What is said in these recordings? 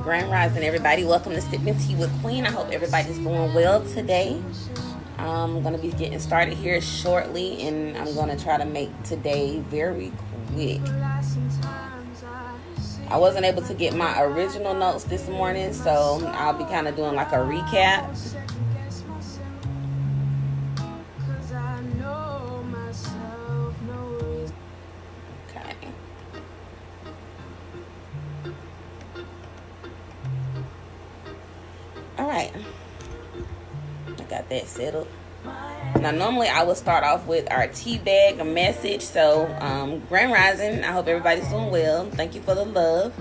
Grand Rising, everybody. Welcome to Sipping Tea with Queen. I hope everybody's doing well today. I'm going to be getting started here shortly, and I'm going to try to make today very quick. I wasn't able to get my original notes this morning, so I'll be kind of doing like a recap. Alright, I got that settled. Now normally I would start off with our tea bag message. So Grand Rising, I hope everybody's doing well. Thank you for the love.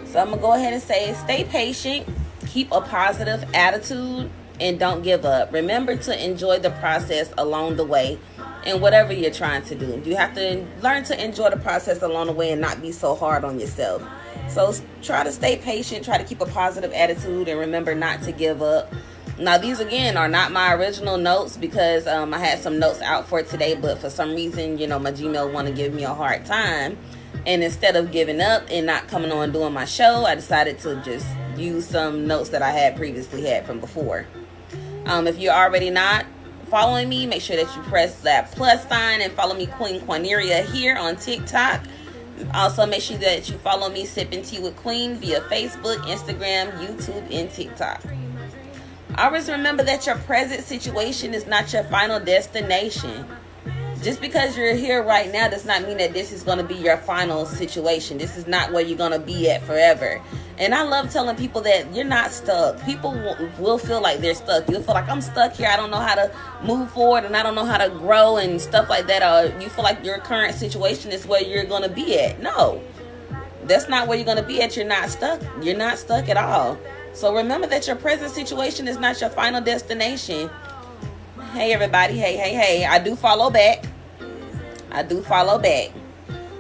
So I'm gonna go ahead and say, stay patient, keep a positive attitude, and don't give up. Remember to enjoy the process along the way and whatever you're trying to do. You have to learn to enjoy the process along the way and not be so hard on yourself. So try to stay patient, try to keep a positive attitude, and remember not to give up. Now, these, again, are not my original notes because I had some notes out for today, but for some reason, my Gmail want to give me a hard time. And instead of giving up and not coming on doing my show, I decided to just use some notes that I had previously had from before. If you're already not following me, make sure that you press that plus sign and follow me, Queen Quaneria, here on TikTok. Also, make sure that you follow me, Sipping Tea with Queen, via Facebook, Instagram, YouTube, and TikTok. Always remember that your present situation is not your final destination. Just because you're here right now does not mean that this is going to be your final situation. This is not where you're going to be at forever. And I love telling people that you're not stuck. People will feel like they're stuck. You'll feel like, I'm stuck here. I don't know how to move forward and I don't know how to grow and stuff like that. Or you feel like your current situation is where you're going to be at. No, that's not where you're going to be at. You're not stuck. You're not stuck at all. So remember that your present situation is not your final destination. Hey, everybody. Hey. I do follow back.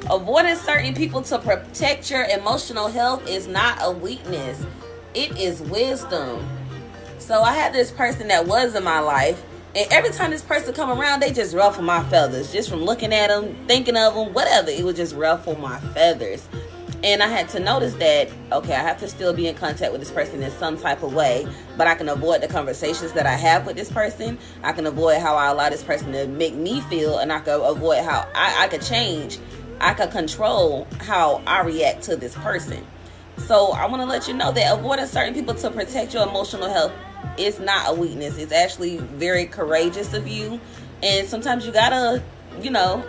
Avoiding certain people to protect your emotional health is not a weakness. It is wisdom. So I had this person that was in my life, and every time this person come around, they just ruffle my feathers. Just from looking at them, thinking of them, whatever. It would just ruffle my feathers. And I had to notice that, okay, I have to still be in contact with this person in some type of way, but I can avoid the conversations that I have with this person. I can avoid how I allow this person to make me feel, and I can avoid how I could change. I could control how I react to this person. So I want to let you know that avoiding certain people to protect your emotional health is not a weakness. It's actually very courageous of you. And sometimes you gotta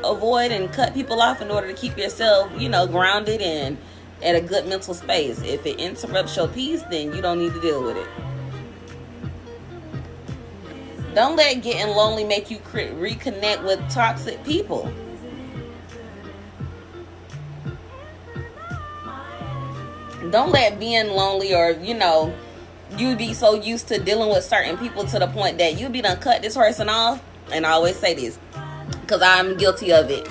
avoid and cut people off in order to keep yourself, grounded and at a good mental space. If it interrupts your peace, then you don't need to deal with it. Don't let getting lonely make you reconnect with toxic people. Don't let being lonely or, you be so used to dealing with certain people to the point that you be done cut this person off. And I always say this, because I'm guilty of it.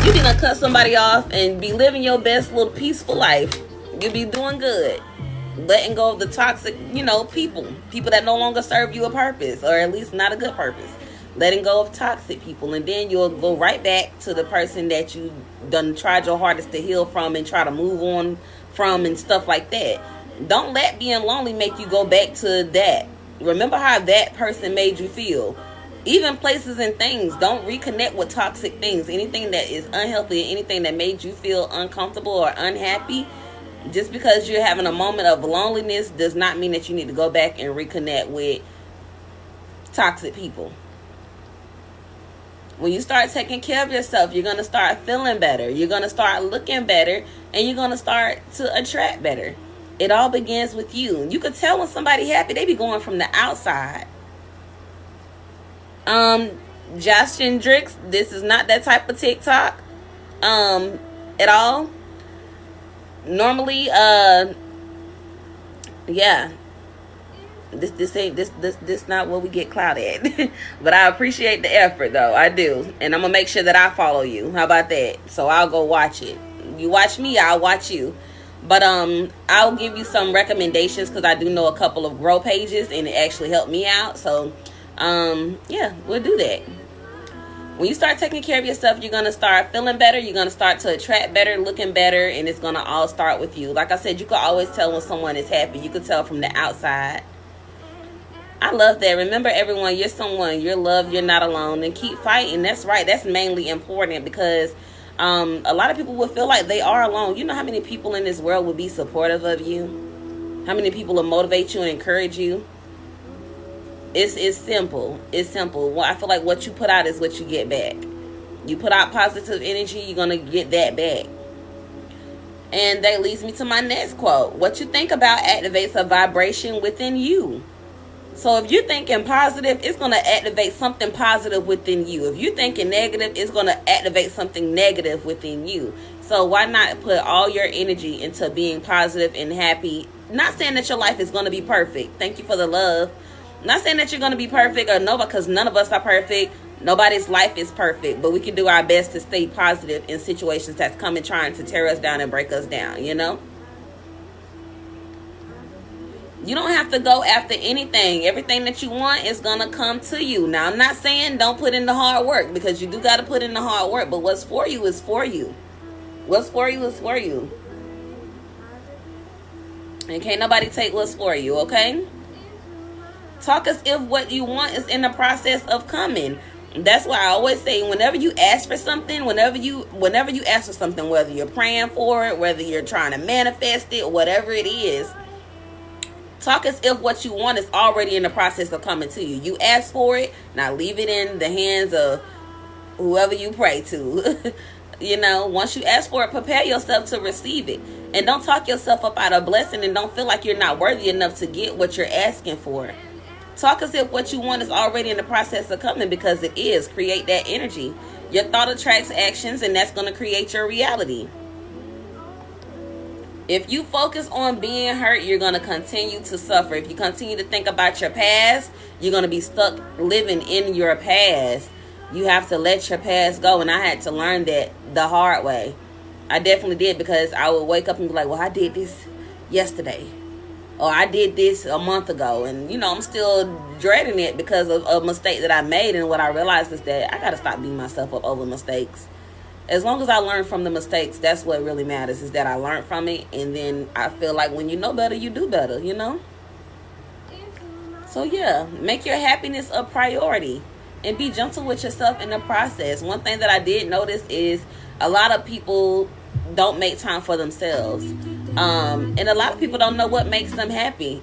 You be done cut somebody off and be living your best little peaceful life. You be doing good. Letting go of the toxic, people that no longer serve you a purpose, or at least not a good purpose. Letting go of toxic people. And then you'll go right back to the person that you done tried your hardest to heal from and try to move on from and stuff like that. Don't let being lonely make you go back to that. Remember how that person made you feel. Even places and things, don't reconnect with toxic things. Anything that is unhealthy, anything that made you feel uncomfortable or unhappy, just because you're having a moment of loneliness does not mean that you need to go back and reconnect with toxic people. When you start taking care of yourself, you're going to start feeling better. You're going to start looking better, and you're going to start to attract better. It all begins with you. You can tell when somebody happy, they be going from the outside. Josh Hendricks, this is not that type of TikTok at all. Normally, this not where we get clout at. But I appreciate the effort, though. I do. And I'm gonna make sure that I follow you. How about that? So I'll go watch it. You watch me, I'll watch you. But I'll give you some recommendations, because I do know a couple of grow pages and it actually helped me out. So we'll do that. When you start taking care of yourself, you're going to start feeling better. You're going to start to attract better, looking better, and it's going to all start with you. Like I said, you can always tell when someone is happy. You can tell from the outside. I love that. Remember, everyone, you're someone. You're loved. You're not alone. And keep fighting. That's right. That's mainly important because a lot of people will feel like they are alone. You know how many people in this world would be supportive of you? How many people will motivate you and encourage you? It's simple. It's simple. Well, I feel like what you put out is what you get back. You put out positive energy, you're going to get that back. And that leads me to my next quote. What you think about activates a vibration within you. So if you're thinking positive, it's going to activate something positive within you. If you're thinking negative, it's going to activate something negative within you. So why not put all your energy into being positive and happy? Not saying that your life is going to be perfect. Thank you for the love. Not saying that you're going to be perfect or nobody, because none of us are perfect. Nobody's life is perfect, but we can do our best to stay positive in situations that's coming trying to tear us down and break us down, you know? You don't have to go after anything. Everything that you want is going to come to you. Now, I'm not saying don't put in the hard work, because you do got to put in the hard work, but what's for you is for you. What's for you is for you. And can't nobody take what's for you, okay? Talk as if what you want is in the process of coming. That's why I always say, whenever you ask for something, whenever you ask for something, whether you're praying for it, whether you're trying to manifest it, whatever it is, talk as if what you want is already in the process of coming to you. You ask for it, now leave it in the hands of whoever you pray to. You know, once you ask for it, prepare yourself to receive it. And don't talk yourself up out of blessing, and don't feel like you're not worthy enough to get what you're asking for. Talk as if what you want is already in the process of coming, because it is. Create that energy. Your thought attracts actions, and that's going to create your reality. If you focus on being hurt, you're going to continue to suffer. If you continue to think about your past, you're going to be stuck living in your past. You have to let your past go, and I had to learn that the hard way. I definitely did, because I would wake up and be like, well, I did this yesterday. Or I did this a month ago, and you know, I'm still dreading it because of a mistake that I made. And what I realized is that I got to stop beating myself up over mistakes. As long as I learn from the mistakes, that's what really matters, is that I learned from it. And then I feel like when you know better, you do better, you know? So yeah, make your happiness a priority and be gentle with yourself in the process. One thing that I did notice is a lot of people don't make time for themselves. And a lot of people don't know what makes them happy.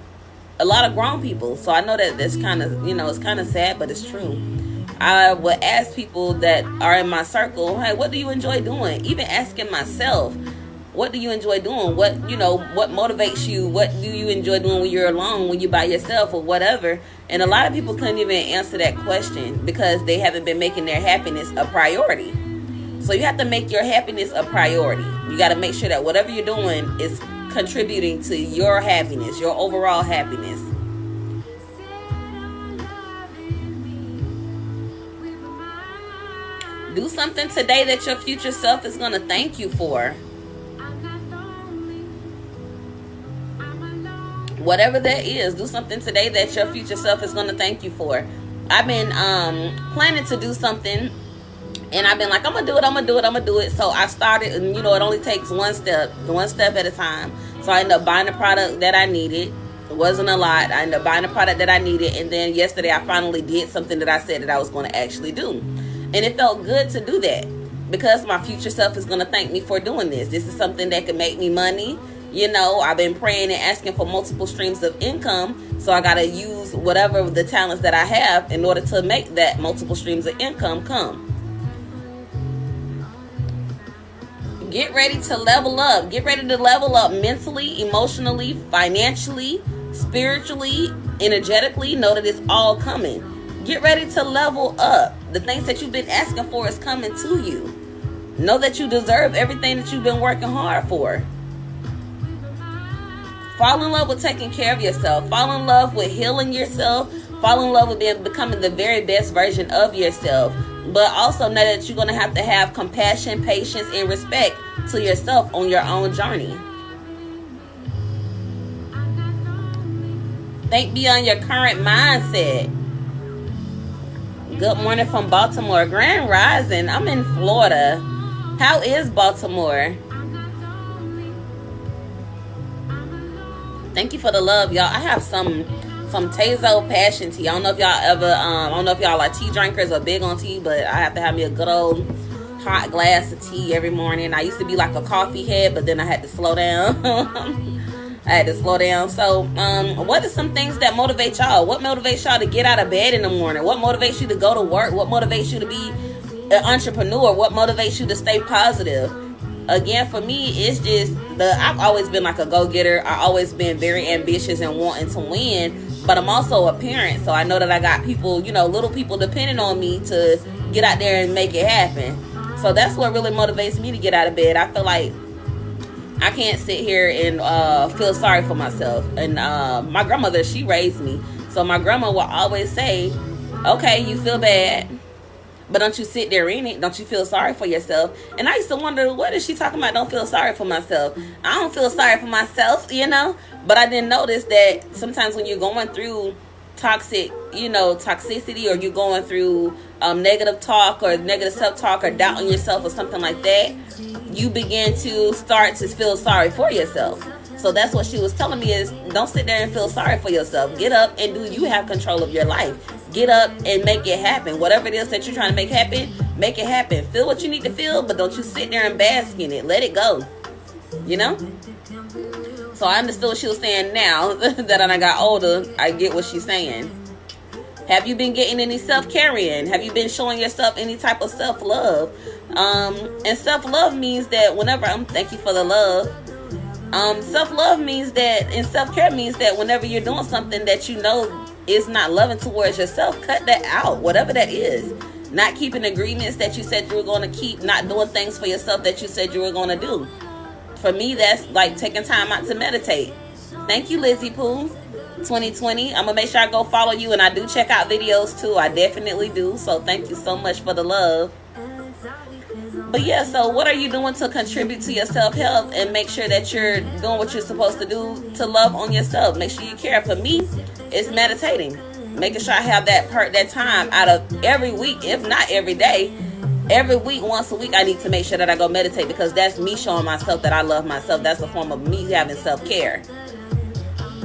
A lot of grown people. So I know that that's kind of, you know, it's kind of sad, but it's true. I would ask people that are in my circle, hey, what do you enjoy doing? Even asking myself, what do you enjoy doing? What, you know, what motivates you? What do you enjoy doing when you're alone, when you're by yourself or whatever? And a lot of people couldn't even answer that question because they haven't been making their happiness a priority. So you have to make your happiness a priority. You got to make sure that whatever you're doing is contributing to your happiness, your overall happiness. Do something today that your future self is going to thank you for. Whatever that is, do something today that your future self is going to thank you for. I've been planning to do something, and I've been like, I'm going to do it. So I started, and you know, it only takes one step at a time. So I ended up buying the product that I needed. It wasn't a lot. I ended up buying the product that I needed. And then yesterday I finally did something that I said that I was going to actually do. And it felt good to do that because my future self is going to thank me for doing this. This is something that could make me money. You know, I've been praying and asking for multiple streams of income. So I got to use whatever the talents that I have in order to make that multiple streams of income come. Get ready to level up. Get ready to level up mentally, emotionally, financially, spiritually, energetically. Know that it's all coming. Get ready to level up. The things that you've been asking for is coming to you. Know that you deserve everything that you've been working hard for. Fall in love with taking care of yourself. Fall in love with healing yourself. Fall in love with becoming the very best version of yourself. But also know that you're going to have compassion, patience, and respect to yourself on your own journey. Think beyond your current mindset. Good morning from Baltimore. Grand Rising. I'm in Florida. How is Baltimore? Thank you for the love, y'all. I have some Tazo passion tea. I don't know if y'all I don't know if y'all are tea drinkers or big on tea, but I have to have me a good old hot glass of tea every morning. I used to be like a coffee head, but then I had to slow down. So, what are some things that motivate y'all? What motivates y'all to get out of bed in the morning? What motivates you to go to work? What motivates you to be an entrepreneur? What motivates you to stay positive? Again, for me, it's just I've always been like a go-getter. I've always been very ambitious and wanting to win, but I'm also a parent, so I know that I got people, little people depending on me to get out there and make it happen. So that's what really motivates me to get out of bed. I feel like I can't sit here and feel sorry for myself. And my grandmother, she raised me, so my grandma will always say, okay, you feel bad, but don't you sit there in it. Don't you feel sorry for yourself? And I used to wonder, what is she talking about? Don't feel sorry for myself. I don't feel sorry for myself, But I didn't notice that sometimes when you're going through toxicity, or you're going through negative talk or negative self-talk or doubting yourself or something like that, you begin to start to feel sorry for yourself. So that's what she was telling me, is don't sit there and feel sorry for yourself. Get up and you have control of your life. Get up and make it happen. Whatever it is that you're trying to make it happen. Feel what you need to feel, but don't you sit there and bask in it. Let it go. So I understood what she was saying now that I got older. I get what she's saying. Have you been getting any self-care in? Have you been showing yourself any type of self-love? And self-love means that thank you for the love. Self-love means that, and self-care means that whenever you're doing something that is not loving towards yourself, cut that out, whatever that is. Not keeping agreements that you said you were going to keep, not doing things for yourself that you said you were going to do. For me, that's like taking time out to meditate. Thank you, Lizzie Pooh. 2020. I'm going to make sure I go follow you, and I do check out videos too. I definitely do. So thank you so much for the love. But yeah, so what are you doing to contribute to your self-help and make sure that you're doing what you're supposed to do to love on yourself? Make sure you care. For me, it's meditating. Making sure I have that time out of every week, if not every day. Every week, once a week, I need to make sure that I go meditate, because that's me showing myself that I love myself. That's a form of me having self-care.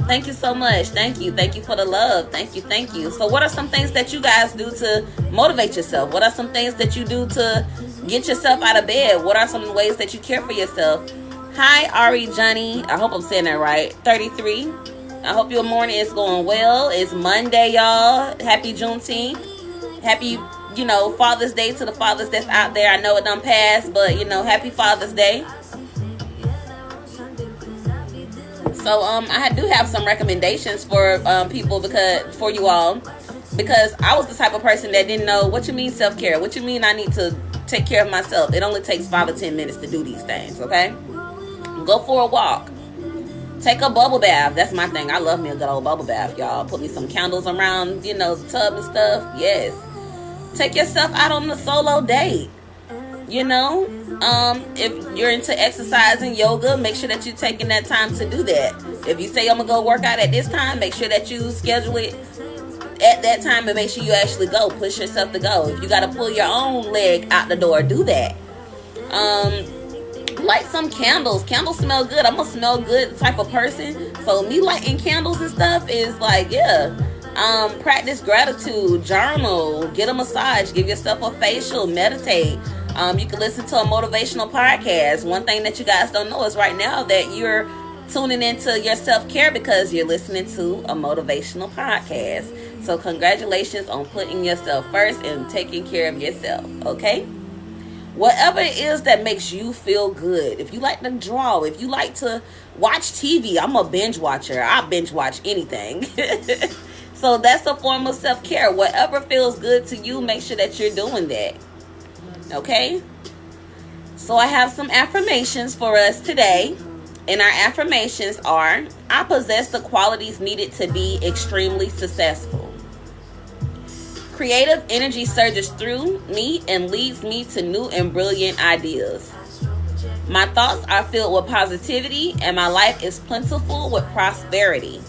Thank you so much. Thank you. Thank you for the love. Thank you. Thank you. So what are some things that you guys do to motivate yourself? What are some things that you do to get yourself out of bed? What are some ways that you care for yourself? Hi, Ari Johnny. I hope I'm saying that right. 33. I hope your morning is going well. It's Monday, y'all. Happy Juneteenth. Happy, Father's Day to the fathers that's out there. I know it done passed, but, happy Father's Day. So I do have some recommendations for people, for you all, because I was the type of person that didn't know what you mean self-care. What you mean I need to take care of myself? It only takes 5 or 10 minutes to do these things, okay? Go for a walk. Take a bubble bath. That's my thing. I love me a good old bubble bath, y'all. Put me some candles around, the tub and stuff. Yes. Take yourself out on a solo date. If you're into exercise and yoga, make sure that you're taking that time to do that. If you say I'm gonna go work out at this time, make sure that you schedule it at that time and make sure you actually go. Push yourself to go. If you gotta pull your own leg out the door, do that. Light some candles. Candles smell good. I'm a smell good type of person, so me lighting candles and stuff is like, yeah. Practice gratitude, journal, get a massage, give yourself a facial, meditate. You can listen to a motivational podcast. One thing that you guys don't know is right now that you're tuning into your self-care because you're listening to a motivational podcast. So congratulations on putting yourself first and taking care of yourself, okay? Whatever it is that makes you feel good. If you like to draw, if you like to watch TV, I'm a binge watcher. I binge watch anything. So that's a form of self-care. Whatever feels good to you, make sure that you're doing that. Okay? So I have some affirmations for us today. And our affirmations are: I possess the qualities needed to be extremely successful. Creative energy surges through me and leads me to new and brilliant ideas. My thoughts are filled with positivity and my life is plentiful with prosperity.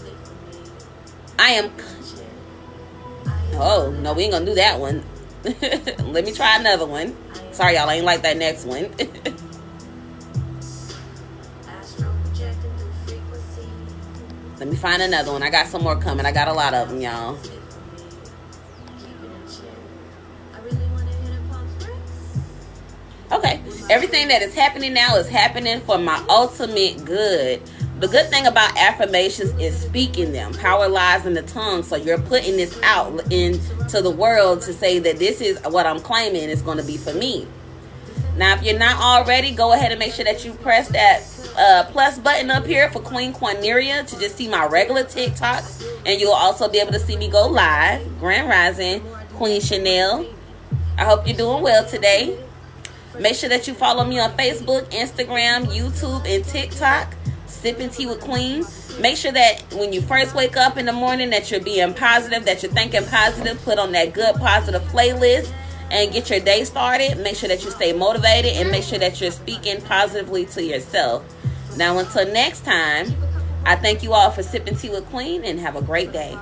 Oh, no, we ain't gonna do that one. Let me try another one. Sorry, y'all, I ain't like that next one. Let me find another one. I got some more coming. I got a lot of them, y'all. Okay, everything that is happening now is happening for my ultimate good. The good thing about affirmations is speaking them. Power lies in the tongue. So you're putting this out into the world to say that this is what I'm claiming is going to be for me. Now, if you're not already, go ahead and make sure that you press that plus button up here for Queen Cornelia to just see my regular TikToks. And you'll also be able to see me go live. Grand Rising, Queen Chanel. I hope you're doing well today. Make sure that you follow me on Facebook, Instagram, YouTube, and TikTok. Sipping Tea with Queen. Make sure that when you first wake up in the morning that you're being positive, that you're thinking positive. Put on that good positive playlist and get your day started. Make sure that you stay motivated and make sure that you're speaking positively to yourself. Now, until next time, I thank you all for sipping tea with Queen and have a great day.